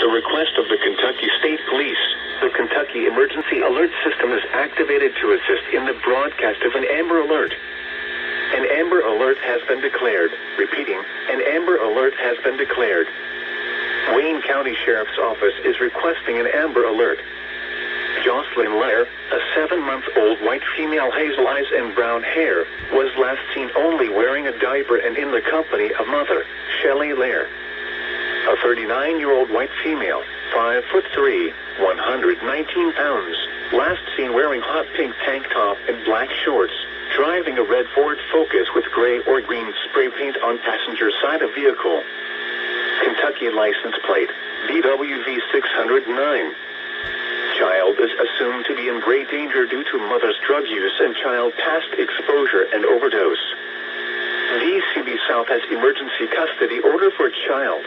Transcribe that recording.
At the request of the Kentucky State Police, the Kentucky Emergency Alert System is activated to assist in the broadcast of an Amber Alert. An Amber Alert has been declared. Repeating, an Amber Alert has been declared. Wayne County Sheriff's Office is requesting an Amber Alert. Jocelyn Lair, a 7-month-old white female, hazel eyes and brown hair, was last seen only wearing a diaper and in the company of mother, Shelley Lair. A 39-year-old white female, 5'3", 119 pounds, last seen wearing hot pink tank top and black shorts, driving a red Ford Focus with gray or green spray paint on passenger side of vehicle. Kentucky license plate, BWV 609. Child is assumed to be in great danger due to mother's drug use and child past exposure and overdose. VCB South has emergency custody order for child.